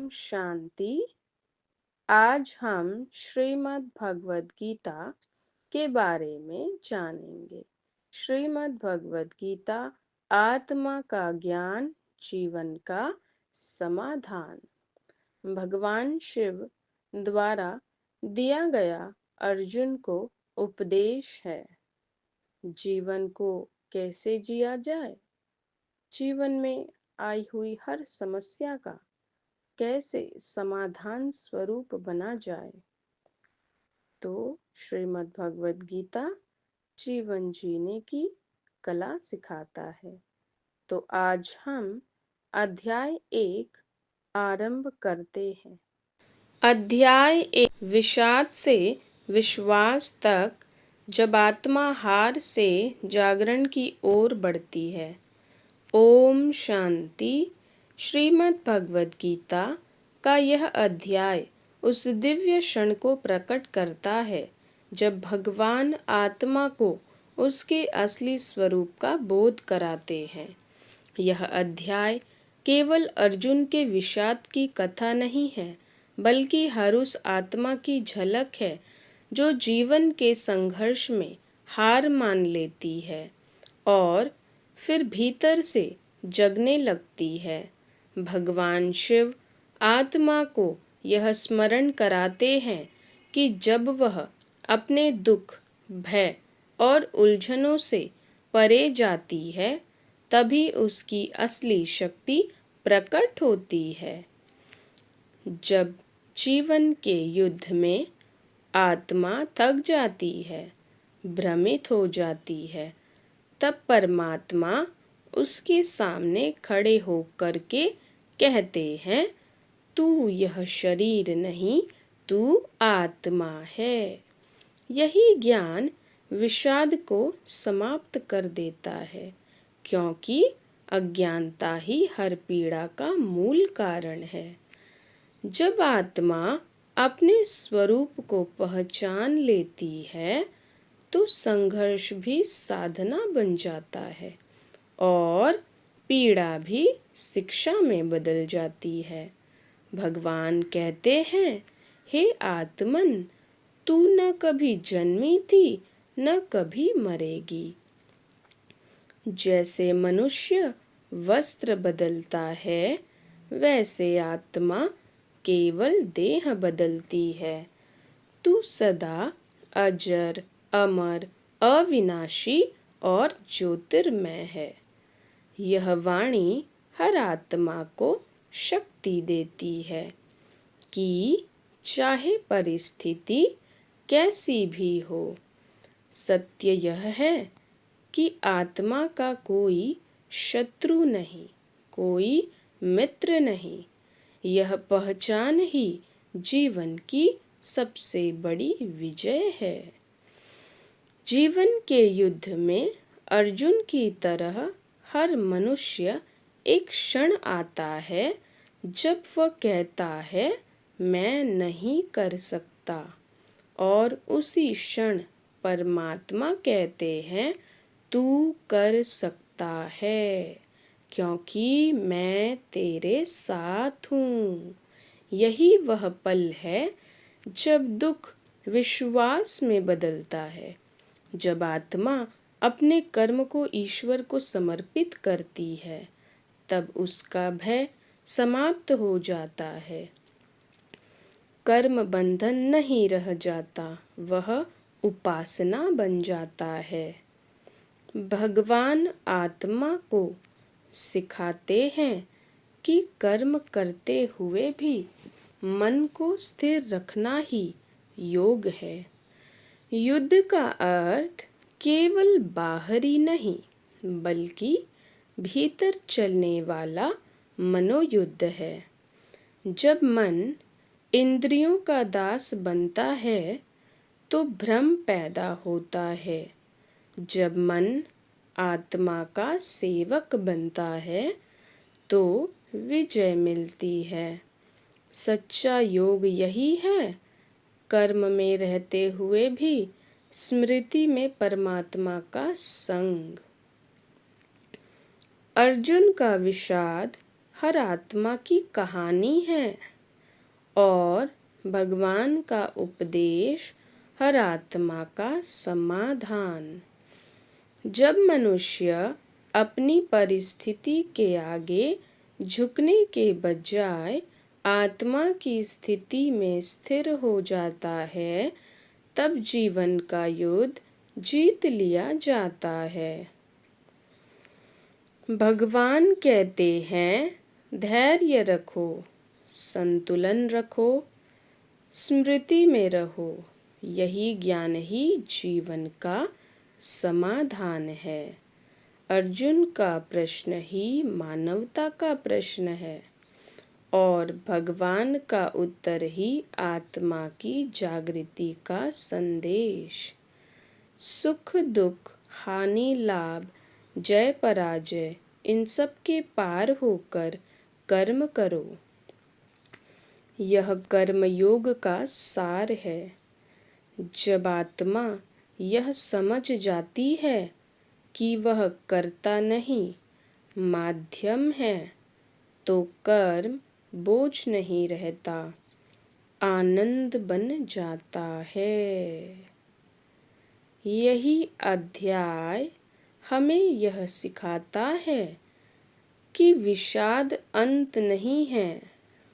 शांति। आज हम श्रीमद् भगवद गीता के बारे में जानेंगे। श्रीमद् भगवद गीता आत्मा का ज्ञान, जीवन का समाधान। भगवान शिव द्वारा दिया गया अर्जुन को उपदेश है। जीवन को कैसे जिया जाए? जीवन में आई हुई हर समस्या का कैसे समाधान स्वरूप बना जाए? तो श्रीमद् भगवद गीता जीवन जीने की कला सिखाता है। तो आज हम अध्याय 1 आरंभ करते हैं। अध्याय 1 विषाद से विश्वास तक, जब आत्मा हार से जागरण की ओर बढ़ती है। ओम शांति। श्रीमद् भगवद गीता का यह अध्याय उस दिव्य क्षण को प्रकट करता है जब भगवान आत्मा को उसके असली स्वरूप का बोध कराते हैं। यह अध्याय केवल अर्जुन के विषाद की कथा नहीं है, बल्कि हर उस आत्मा की झलक है जो जीवन के संघर्ष में हार मान लेती है और फिर भीतर से जगने लगती है। भगवान शिव आत्मा को यह स्मरण कराते हैं कि जब वह अपने दुख, भय और उलझनों से परे जाती है, तभी उसकी असली शक्ति प्रकट होती है। जब जीवन के युद्ध में आत्मा थक जाती है, भ्रमित हो जाती है, तब परमात्मा उसके सामने खड़े होकर के कहते हैं, तू यह शरीर नहीं, तू आत्मा है। यही ज्ञान विषाद को समाप्त कर देता है, क्योंकि अज्ञानता ही हर पीड़ा का मूल कारण है। जब आत्मा अपने स्वरूप को पहचान लेती है, तो संघर्ष भी साधना बन जाता है और पीड़ा भी शिक्षा में बदल जाती है। भगवान कहते हैं, हे आत्मन, तू न कभी जन्मी थी, न कभी मरेगी। जैसे मनुष्य वस्त्र बदलता है, वैसे आत्मा केवल देह बदलती है। तू सदा अजर, अमर, अविनाशी और ज्योतिर्मय है। यह वाणी हर आत्मा को शक्ति देती है कि चाहे परिस्थिति कैसी भी हो, सत्य यह है कि आत्मा का कोई शत्रु नहीं, कोई मित्र नहीं। यह पहचान ही जीवन की सबसे बड़ी विजय है। जीवन के युद्ध में अर्जुन की तरह हर मनुष्य एक क्षण आता है जब वह कहता है, मैं नहीं कर सकता, और उसी क्षण परमात्मा कहते हैं, तू कर सकता है, क्योंकि मैं तेरे साथ हूँ। यही वह पल है जब दुख विश्वास में बदलता है, जब आत्मा अपने कर्म को ईश्वर को समर्पित करती है, तब उसका भय समाप्त हो जाता है। कर्म बंधन नहीं रह जाता, वह उपासना बन जाता है। भगवान आत्मा को सिखाते हैं कि कर्म करते हुए भी मन को स्थिर रखना ही योग है। युद्ध का अर्थ केवल बाहरी नहीं, बल्कि भीतर चलने वाला मनोयुद्ध है। जब मन इंद्रियों का दास बनता है, तो भ्रम पैदा होता है। जब मन आत्मा का सेवक बनता है, तो विजय मिलती है। सच्चा योग यही है, कर्म में रहते हुए भी स्मृति में परमात्मा का संग। अर्जुन का विषाद हर आत्मा की कहानी है। और भगवान का उपदेश हर आत्मा का समाधान। जब मनुष्य अपनी परिस्थिति के आगे झुकने के बजाय आत्मा की स्थिति में स्थिर हो जाता है, तब जीवन का युद्ध जीत लिया जाता है। भगवान कहते हैं, धैर्य रखो, संतुलन रखो, स्मृति में रहो। यही ज्ञान ही जीवन का समाधान है। अर्जुन का प्रश्न ही मानवता का प्रश्न है और भगवान का उत्तर ही आत्मा की जागृति का संदेश। सुख दुख, हानि लाभ, जय पराजय, इन सब के पार होकर कर्म करो। यह कर्म योग का सार है। जब आत्मा यह समझ जाती है कि वह कर्ता नहीं, माध्यम है, तो कर्म बोझ नहीं रहता, आनंद बन जाता है। यही अध्याय हमें यह सिखाता है कि विषाद अंत नहीं है,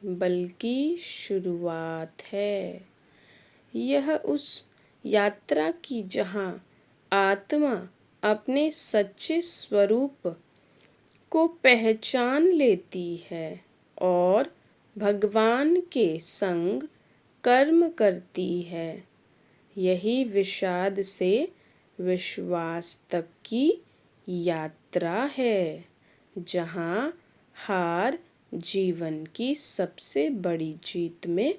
बल्कि शुरुआत है। यह उस यात्रा की जहाँ आत्मा अपने सच्चे स्वरूप को पहचान लेती है और भगवान के संग कर्म करती है। यही विषाद से विश्वास तक की यात्रा है, जहाँ हार जीवन की सबसे बड़ी जीत में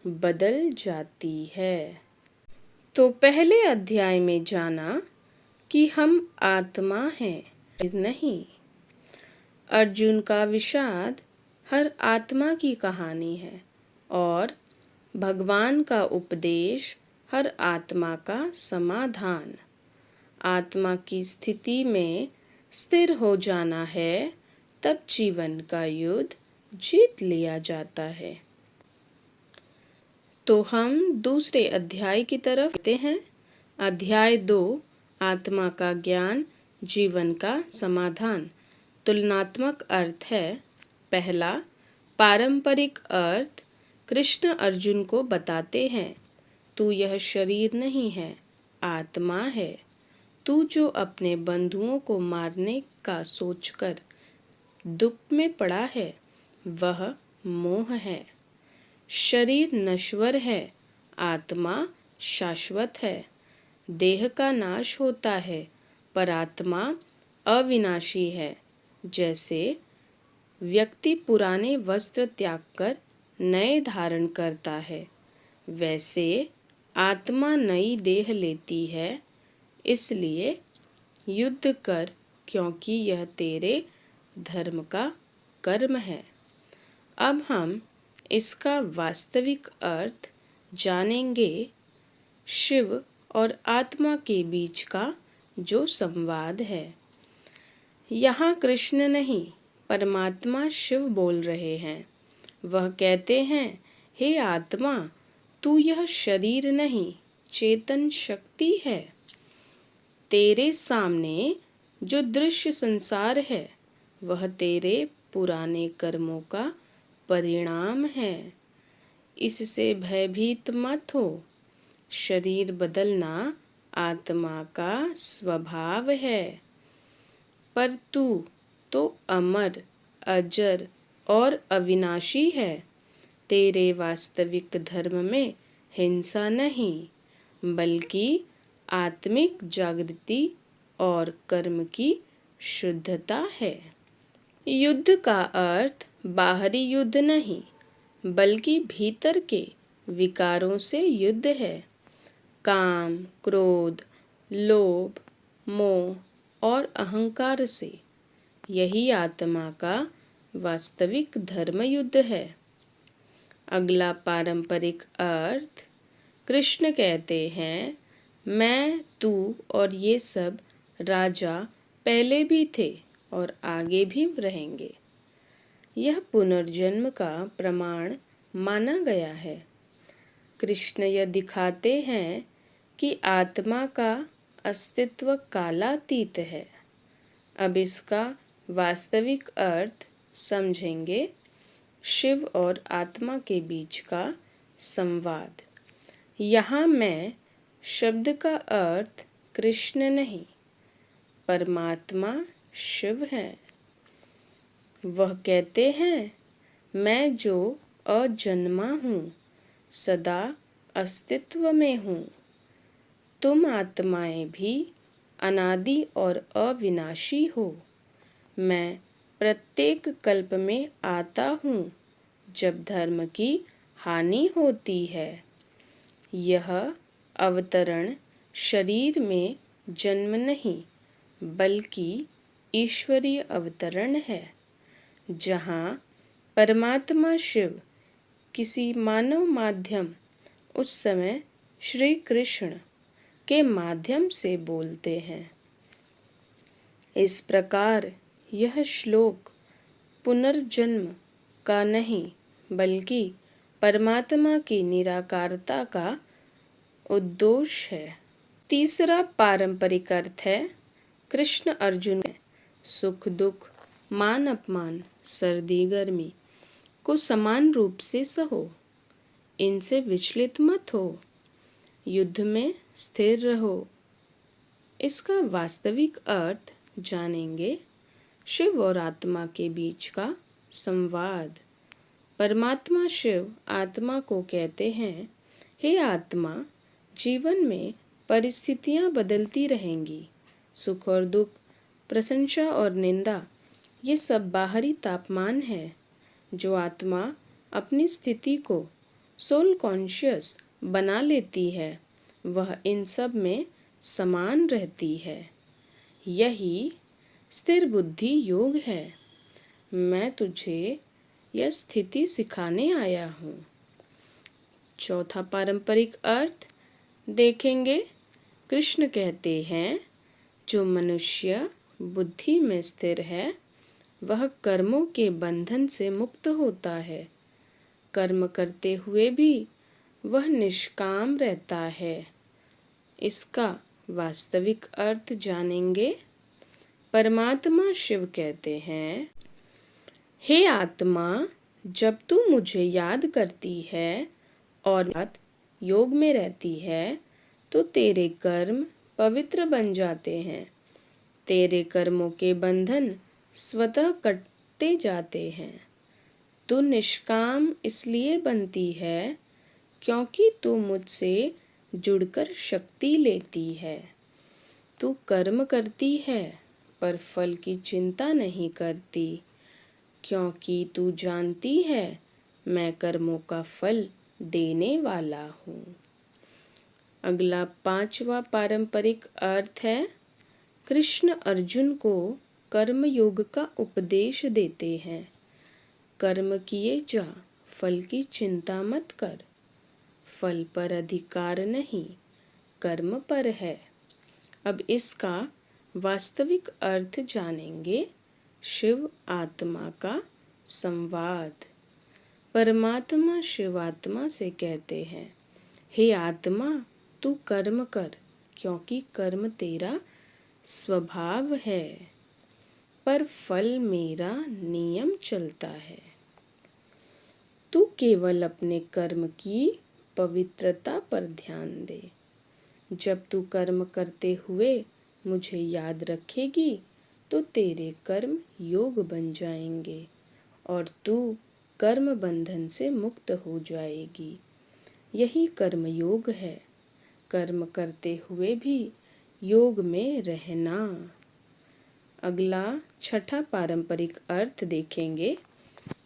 बदल जाती है। तो पहले अध्याय में जाना कि हम आत्मा हैं, नहीं। अर्जुन का विषाद हर आत्मा की कहानी है और भगवान का उपदेश हर आत्मा का समाधान। आत्मा की स्थिति में स्थिर हो जाना है, तब जीवन का युद्ध जीत लिया जाता है। तो हम दूसरे अध्याय की तरफ आते हैं। अध्याय 2, आत्मा का ज्ञान, जीवन का समाधान। तुलनात्मक अर्थ है। पहला, पारंपरिक अर्थ। कृष्ण अर्जुन को बताते हैं, तू यह शरीर नहीं है, आत्मा है। तू जो अपने बंधुओं को मारने का सोचकर दुख में पड़ा है, वह मोह है। शरीर नश्वर है, आत्मा शाश्वत है। देह का नाश होता है, पर आत्मा अविनाशी है। जैसे व्यक्ति पुराने वस्त्र त्याग कर नए धारण करता है, वैसे आत्मा नई देह लेती है। इसलिए युद्ध कर, क्योंकि यह तेरे धर्म का कर्म है। अब हम इसका वास्तविक अर्थ जानेंगे। शिव और आत्मा के बीच का जो संवाद है। यहाँ कृष्ण नहीं, परमात्मा शिव बोल रहे हैं। वह कहते हैं, हे आत्मा, तू यह शरीर नहीं, चेतन शक्ति है। तेरे सामने जो दृश्य संसार है, वह तेरे पुराने कर्मों का परिणाम है। इससे भयभीत मत हो। शरीर बदलना आत्मा का स्वभाव है, पर तू तो अमर, अजर और अविनाशी है। तेरे वास्तविक धर्म में हिंसा नहीं, बल्कि आत्मिक जागृति और कर्म की शुद्धता है। युद्ध का अर्थ बाहरी युद्ध नहीं, बल्कि भीतर के विकारों से युद्ध है। काम, क्रोध, लोभ, मोह और अहंकार से। यही आत्मा का वास्तविक धर्म युद्ध है। अगला पारंपरिक अर्थ। कृष्ण कहते हैं, मैं, तू और ये सब राजा पहले भी थे और आगे भी रहेंगे। यह पुनर्जन्म का प्रमाण माना गया है। कृष्ण यह दिखाते हैं कि आत्मा का अस्तित्व कालातीत है। अब इसका वास्तविक अर्थ समझेंगे। शिव और आत्मा के बीच का संवाद। यहाँ मैं शब्द का अर्थ कृष्ण नहीं, परमात्मा शिव है। वह कहते हैं, मैं जो अजन्मा हूँ, सदा अस्तित्व में हूँ। तुम आत्माएं भी अनादि और अविनाशी हो। मैं प्रत्येक कल्प में आता हूँ जब धर्म की हानि होती है। यह अवतरण शरीर में जन्म नहीं, बल्कि ईश्वरीय अवतरण है, जहाँ परमात्मा शिव किसी मानव माध्यम, उस समय श्री कृष्ण के माध्यम से बोलते हैं। इस प्रकार यह श्लोक पुनर्जन्म का नहीं, बल्कि परमात्मा की निराकारता का उद्घोष है। तीसरा पारंपरिक अर्थ है, कृष्ण अर्जुन सुख दुख, मान अपमान, सर्दी गर्मी को समान रूप से सहो। इनसे विचलित मत हो। युद्ध में स्थिर रहो। इसका वास्तविक अर्थ जानेंगे। शिव और आत्मा के बीच का संवाद। परमात्मा शिव आत्मा को कहते हैं, हे आत्मा, जीवन में परिस्थितियां बदलती रहेंगी। सुख और दुख, प्रशंसा और निंदा, ये सब बाहरी तापमान है। जो आत्मा अपनी स्थिति को सोल कॉन्शियस बना लेती है, वह इन सब में समान रहती है। यही स्थिर बुद्धि योग है। मैं तुझे यह स्थिति सिखाने आया हूँ। चौथा पारंपरिक अर्थ देखेंगे। कृष्ण कहते हैं, जो मनुष्य बुद्धि में स्थिर है, वह कर्मों के बंधन से मुक्त होता है। कर्म करते हुए भी वह निष्काम रहता है। इसका वास्तविक अर्थ जानेंगे। परमात्मा शिव कहते हैं, हे आत्मा, जब तू मुझे याद करती है और योग में रहती है, तो तेरे कर्म पवित्र बन जाते हैं। तेरे कर्मों के बंधन स्वतः कटते जाते हैं। तू निष्काम इसलिए बनती है क्योंकि तू मुझसे जुड़कर शक्ति लेती है। तू कर्म करती है पर फल की चिंता नहीं करती, क्योंकि तू जानती है मैं कर्मों का फल देने वाला हूँ। अगला पांचवा पारंपरिक अर्थ है, कृष्ण अर्जुन को कर्म योग का उपदेश देते हैं। कर्म किए जा, फल की चिंता मत कर। फल पर अधिकार नहीं, कर्म पर है। अब इसका वास्तविक अर्थ जानेंगे। शिव आत्मा का संवाद। परमात्मा शिव आत्मा से कहते हैं, हे आत्मा, तू कर्म कर, क्योंकि कर्म तेरा स्वभाव है, पर फल मेरा नियम चलता है। तू केवल अपने कर्म की पवित्रता पर ध्यान दे। जब तू कर्म करते हुए मुझे याद रखेगी, तो तेरे कर्म योग बन जाएंगे और तू कर्म बंधन से मुक्त हो जाएगी। यही कर्म योग है। कर्म करते हुए भी योग में रहना। अगला छठा पारंपरिक अर्थ देखेंगे।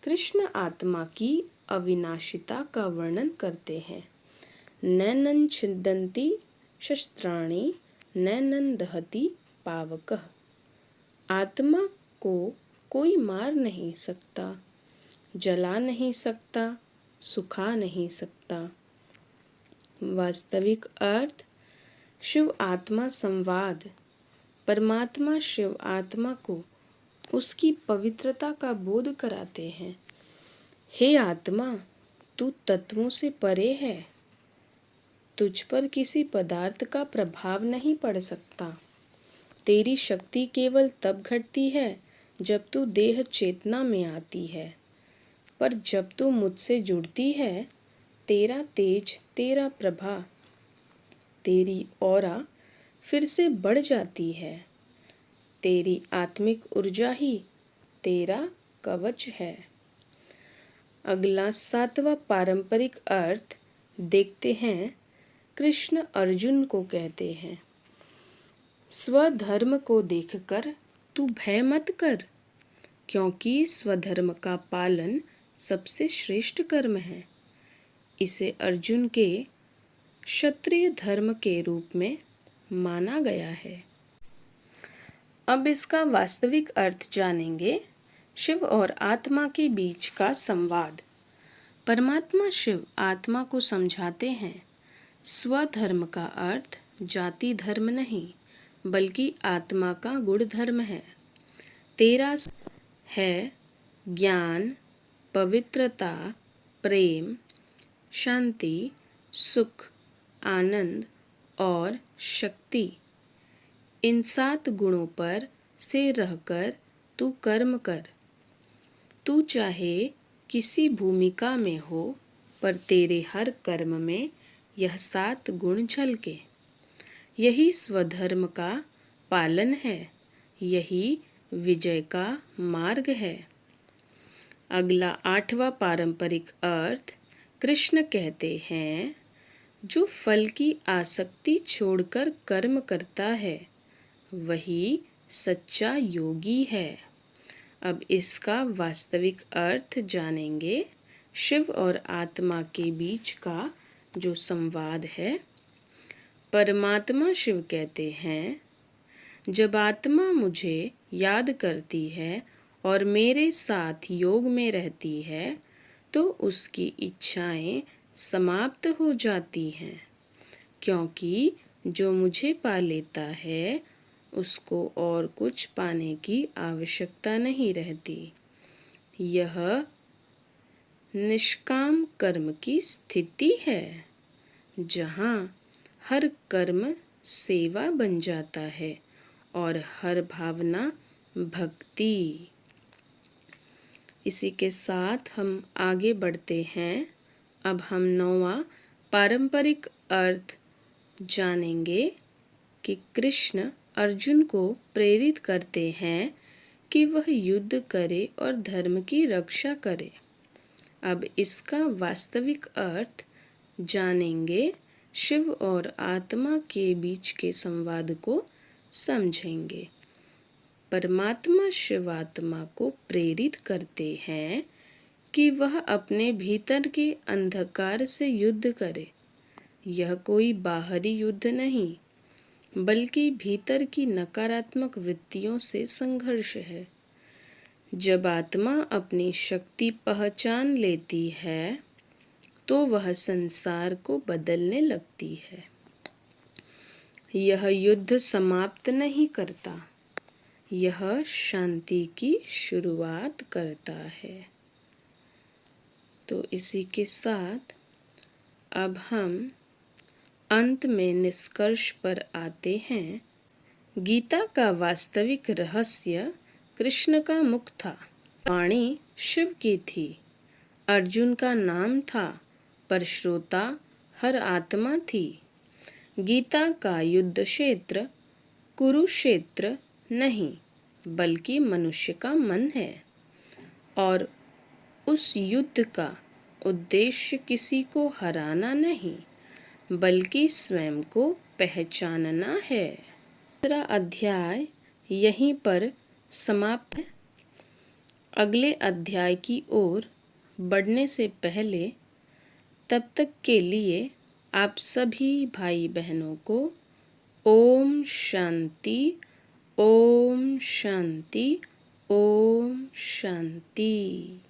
कृष्ण आत्मा की अविनाशिता का वर्णन करते हैं। नैनं छिन्दन्ति शस्त्राणि, नैनं दहति पावकः। आत्मा को कोई मार नहीं सकता, जला नहीं सकता, सुखा नहीं सकता। वास्तविक अर्थ, शिव आत्मा संवाद। परमात्मा शिव आत्मा को उसकी पवित्रता का बोध कराते हैं। हे आत्मा, तू तत्वों से परे है। तुझ पर किसी पदार्थ का प्रभाव नहीं पड़ सकता। तेरी शक्ति केवल तब घटती है जब तू देह चेतना में आती है, पर जब तू मुझसे जुड़ती है, तेरा तेज, तेरा प्रभा, तेरी ऑरा फिर से बढ़ जाती है। तेरी आत्मिक ऊर्जा ही तेरा कवच है। अगला 7वां पारंपरिक अर्थ देखते हैं। कृष्ण अर्जुन को कहते हैं, स्वधर्म को देखकर तू भय मत कर, क्योंकि स्वधर्म का पालन सबसे श्रेष्ठ कर्म है। इसे अर्जुन के क्षत्रिय धर्म के रूप में माना गया है। अब इसका वास्तविक अर्थ जानेंगे। शिव और आत्मा के बीच का संवाद। परमात्मा शिव आत्मा को समझाते हैं, स्वधर्म का अर्थ जाति धर्म नहीं, बल्कि आत्मा का गुण धर्म है। तेरा है ज्ञान, पवित्रता, प्रेम, शांति, सुख, आनंद और शक्ति। इन 7 गुणों पर से रहकर तू कर्म कर। तू चाहे किसी भूमिका में हो, पर तेरे हर कर्म में यह 7 गुण झलके। यही स्वधर्म का पालन है, यही विजय का मार्ग है। अगला 8वां पारंपरिक अर्थ। कृष्ण कहते हैं, जो फल की आसक्ति छोड़कर कर्म करता है, वही सच्चा योगी है। अब इसका वास्तविक अर्थ जानेंगे। शिव और आत्मा के बीच का जो संवाद है। परमात्मा शिव कहते हैं, जब आत्मा मुझे याद करती है और मेरे साथ योग में रहती है, तो उसकी इच्छाएं समाप्त हो जाती हैं, क्योंकि जो मुझे पा लेता है, उसको और कुछ पाने की आवश्यकता नहीं रहती। यह निष्काम कर्म की स्थिति है, जहाँ हर कर्म सेवा बन जाता है और हर भावना भक्ति। इसी के साथ हम आगे बढ़ते हैं। अब हम 9वां पारंपरिक अर्थ जानेंगे कि कृष्ण अर्जुन को प्रेरित करते हैं कि वह युद्ध करे और धर्म की रक्षा करे। अब इसका वास्तविक अर्थ जानेंगे। शिव और आत्मा के बीच के संवाद को समझेंगे। परमात्मा शिव आत्मा को प्रेरित करते हैं कि वह अपने भीतर के अंधकार से युद्ध करे। यह कोई बाहरी युद्ध नहीं, बल्कि भीतर की नकारात्मक वृत्तियों से संघर्ष है। जब आत्मा अपनी शक्ति पहचान लेती है, तो वह संसार को बदलने लगती है। यह युद्ध समाप्त नहीं करता, यह शांति की शुरुआत करता है। तो इसी के साथ अब हम अंत में निष्कर्ष पर आते हैं। गीता का वास्तविक रहस्य कृष्ण का मुख था, वाणी शिव की थी, अर्जुन का नाम था, पर श्रोता हर आत्मा थी। गीता का युद्ध क्षेत्र कुरुक्षेत्र नहीं, बल्कि मनुष्य का मन है, और उस युद्ध का उद्देश्य किसी को हराना नहीं, बल्कि स्वयं को पहचानना है। दूसरा अध्याय यहीं पर समाप्त है। अगले अध्याय की ओर बढ़ने से पहले तब तक के लिए आप सभी भाई बहनों को ओम शांति, ओम शांति, ओम शांति।